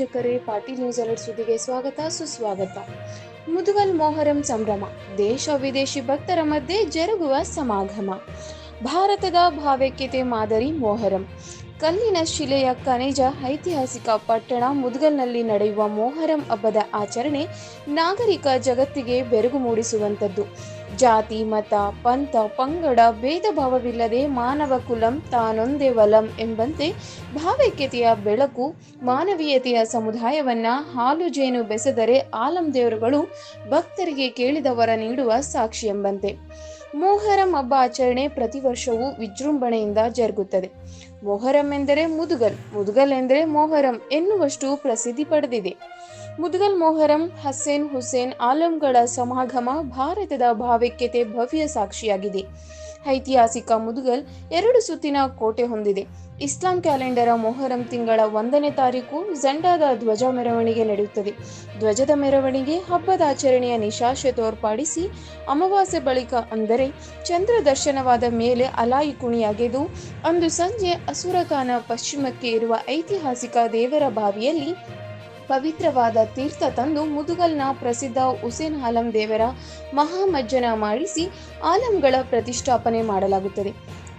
ವೀಕ್ಷಕರೇ, Patil news alert ಸುದ್ದಿಗೆ ಸ್ವಾಗತ ಸುಸ್ವಾಗತ. ಮುದುಗಲ್ ಮೊಹರಂ ಸಂಭ್ರಮ, ದೇಶ ವಿದೇಶಿ ಭಕ್ತರ ಮಧ್ಯೆ ಜರುಗುವ ಸಮಾಗಮ. ಭಾರತದ ಭಾವೈಕ್ಯತೆ ಮಾದರಿ ಮೊಹರಂ. ಕಲ್ಲಿನ ಶಿಲೆಯ ಖನಿಜ ಐತಿಹಾಸಿಕ ಪಟ್ಟಣ ಮುದ್ಗಲ್ನಲ್ಲಿ ನಡೆಯುವ ಮೊಹರಂ ಹಬ್ಬದ ಆಚರಣೆ ನಾಗರಿಕ ಜಗತ್ತಿಗೆ ಬೆರಗು ಮೂಡಿಸುವಂಥದ್ದು. ಜಾತಿ, ಮತ, ಪಂಥ, ಪಂಗಡ ಭೇದ ಭಾವವಿಲ್ಲದೆ ಮಾನವ ಕುಲಂ ತಾನೊಂದೇ ವಲಂ ಎಂಬಂತೆ ಭಾವೈಕ್ಯತೆಯ ಬೆಳಕು, ಮಾನವೀಯತೆಯ ಸಮುದಾಯವನ್ನ ಹಾಲು ಜೇನು ಬೆಸೆದರೆ ಆಲಂ ದೇವರುಗಳು ಭಕ್ತರಿಗೆ ಕೇಳಿದವರ ನೀಡುವ ಸಾಕ್ಷಿ ಎಂಬಂತೆ ಮೊಹರಂ ಹಬ್ಬ ಆಚರಣೆ ಪ್ರತಿ ವರ್ಷವೂ ವಿಜೃಂಭಣೆಯಿಂದ ಜರುಗುತ್ತದೆ. ಮೊಹರಂ ಎಂದರೆ ಮುದುಗಲ್, ಮುದುಗಲ್ ಎಂದರೆ ಮೊಹರಂ ಎನ್ನುವಷ್ಟು ಪ್ರಸಿದ್ಧಿ ಪಡೆದಿದೆ. ಮುದುಗಲ್ ಮೊಹರಂ ಹಸೇನ್ ಹುಸೇನ್ ಆಲಂಗಳ ಸಮಾಗಮ, ಭಾರತದ ಭಾವೈಕ್ಯತೆ ಭವ್ಯ ಸಾಕ್ಷಿಯಾಗಿದೆ. ಐತಿಹಾಸಿಕ ಮುದುಗಲ್ 2 ಸುತ್ತಿನ ಕೋಟೆ ಹೊಂದಿದೆ. ಇಸ್ಲಾಂ ಕ್ಯಾಲೆಂಡರ ಮೊಹರಂ ತಿಂಗಳ 1ನೇ ತಾರೀಕು ಝಂಡಾದ ಧ್ವಜ ಮೆರವಣಿಗೆ ನಡೆಯುತ್ತದೆ. ಧ್ವಜದ ಮೆರವಣಿಗೆ ಹಬ್ಬದ ಆಚರಣೆಯ ನಿಶಾಶೆ ತೋರ್ಪಡಿಸಿ ಅಮಾವಾಸ್ಯೆ ಬಳಿಕ, ಅಂದರೆ ಚಂದ್ರ ದರ್ಶನವಾದ ಮೇಲೆ ಅಲಾಯಿ ಕುಣಿ ಅಗೆದು ಅಂದು ಸಂಜೆ ಅಸುರಖಾನ ಪಶ್ಚಿಮಕ್ಕೆ ಇರುವ ಐತಿಹಾಸಿಕ ದೇವರ ಬಾವಿಯಲ್ಲಿ ಪವಿತ್ರವಾದ ತೀರ್ಥ ತಂದು ಮುದುಗಲ್ನ ಪ್ರಸಿದ್ಧ ಹುಸೇನ್ ಆಲಂ ದೇವರ ಮಹಾಮಜ್ಜನ ಮಾಡಿಸಿ ಆಲಂಗಳ ಪ್ರತಿಷ್ಠಾಪನೆ ಮಾಡಲಾಗುತ್ತದೆ.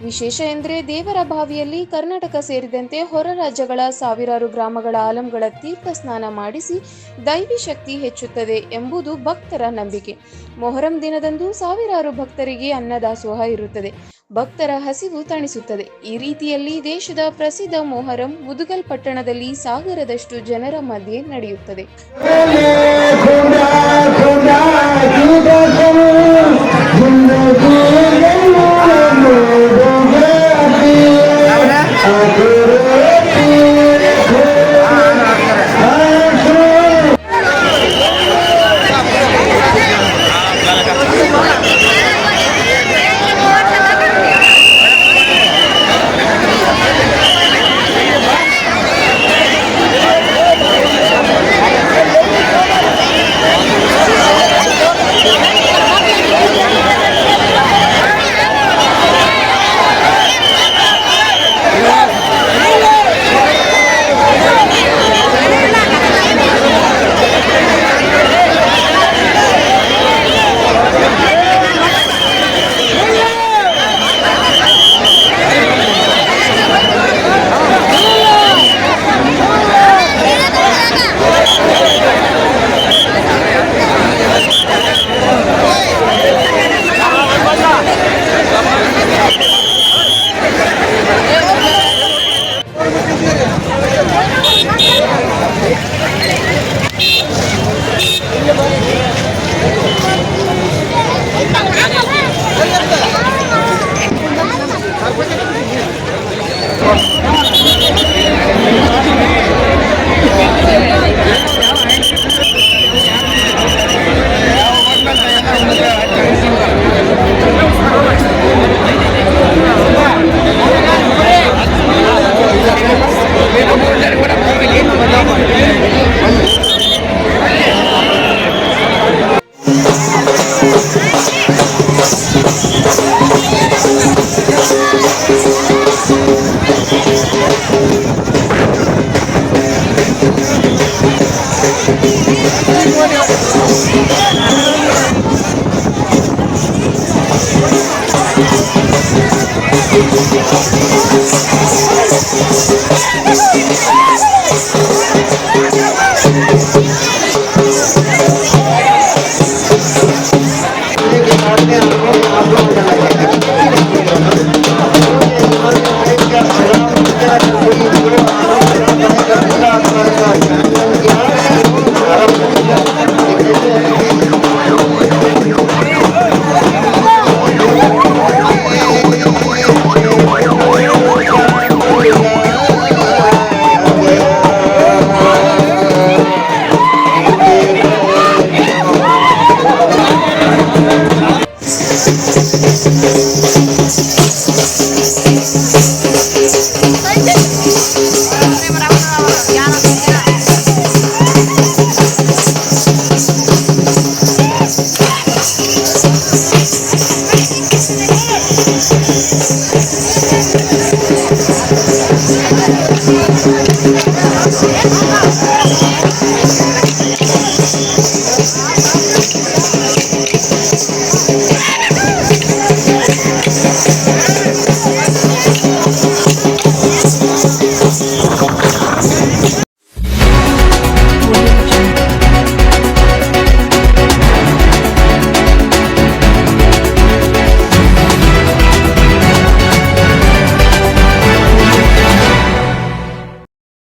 ವಿಶೇಷ ಎಂದರೆ ದೇವರ ಬಾವಿಯಲ್ಲಿ ಕರ್ನಾಟಕ ಸೇರಿದಂತೆ ಹೊರ ರಾಜ್ಯಗಳ ಸಾವಿರಾರು ಗ್ರಾಮಗಳ ಆಲಂಗಳ ತೀರ್ಥ ಸ್ನಾನ ಮಾಡಿಸಿ ದೈವಿ ಶಕ್ತಿ ಹೆಚ್ಚುತ್ತದೆ ಎಂಬುದು ಭಕ್ತರ ನಂಬಿಕೆ. ಮೊಹರಂ ದಿನದಂದು ಸಾವಿರಾರು ಭಕ್ತರಿಗೆ ಅನ್ನದಾಸೋಹ ಇರುತ್ತದೆ. ಭಕ್ತರ ಹಸಿವು ತಣಿಸುತ್ತದೆ. ಈ ರೀತಿಯಲ್ಲಿ ದೇಶದ ಪ್ರಸಿದ್ಧ ಮೊಹರಂ ಮುದುಗಲ್ ಪಟ್ಟಣದಲ್ಲಿ ಸಾಗರದಷ್ಟು ಜನರ ಮಧ್ಯೆ ನಡೆಯುತ್ತದೆ.